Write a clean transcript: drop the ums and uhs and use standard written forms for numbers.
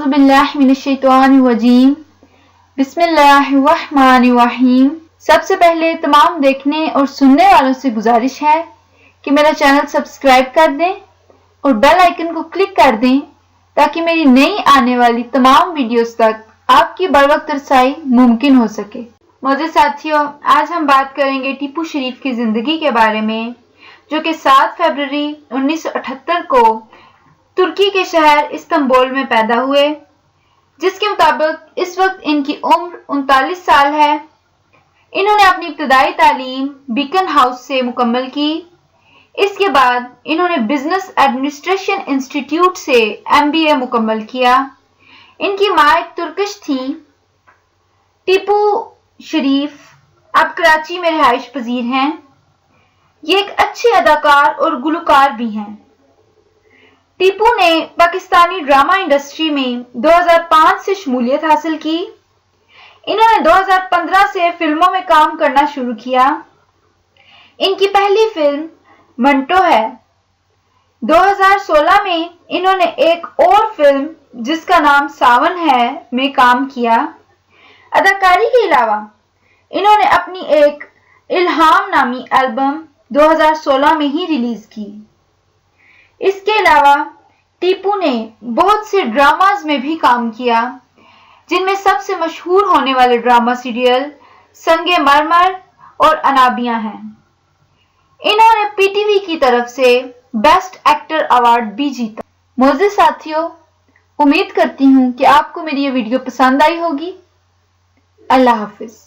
औज़ु बिल्लाहि मिनश्शैतानिर्रजीम बिस्मिल्लाहिर्रहमानिर्रहीम। सबसे पहले तमाम देखने और सुनने वालों से गुजारिश है कि मेरा चैनल सब्सक्राइब कर दें और बेल आइकन को क्लिक कर दें ताकि मेरी नई आने वाली तमाम वीडियोस तक आपकी बरवक्त रसाई मुमकिन हो सके। मोअज़्ज़िज़ साथियों, आज हम बात करेंगे टीपू शरीफ की जिंदगी के बारे में, जो कि 7 फरवरी 1978 को तुर्की के शहर इस्तांबुल में पैदा हुए, जिसके मुताबिक इस वक्त इनकी उम्र 39 साल है। इन्होंने अपनी इब्तदाई तालीम बीकन हाउस से मुकम्मल की। इसके बाद इन्होंने बिजनेस एडमिनिस्ट्रेशन इंस्टीट्यूट से MBA मुकम्मल किया। इनकी माँ एक तुर्किश थी। टीपू शरीफ अब कराची में रिहाइश पजीर हैं। ये एक अच्छे अदाकार और गुलकार भी हैं। टीपू ने पाकिस्तानी ड्रामा इंडस्ट्री में 2005 से शमूलियत हासिल की। इन्होंने 2015 से फिल्मों में काम करना शुरू किया। इनकी पहली फिल्म मंटो है। 2016 में इन्होंने एक और फिल्म जिसका नाम सावन है में काम किया। अदाकारी के अलावा इन्होंने अपनी एक इल्हाम नामी एल्बम 2016 में ही रिलीज की। इसके अलावा टीपू ने बहुत से ड्रामाज में भी काम किया, जिनमें सबसे मशहूर होने वाले ड्रामा सीरियल संगे मरमर और अनाबियां हैं। इन्होंने PTV की तरफ से बेस्ट एक्टर अवार्ड भी जीता। मोअज़्ज़िज़ साथियों, उम्मीद करती हूँ कि आपको मेरी ये वीडियो पसंद आई होगी। अल्लाह हाफिज।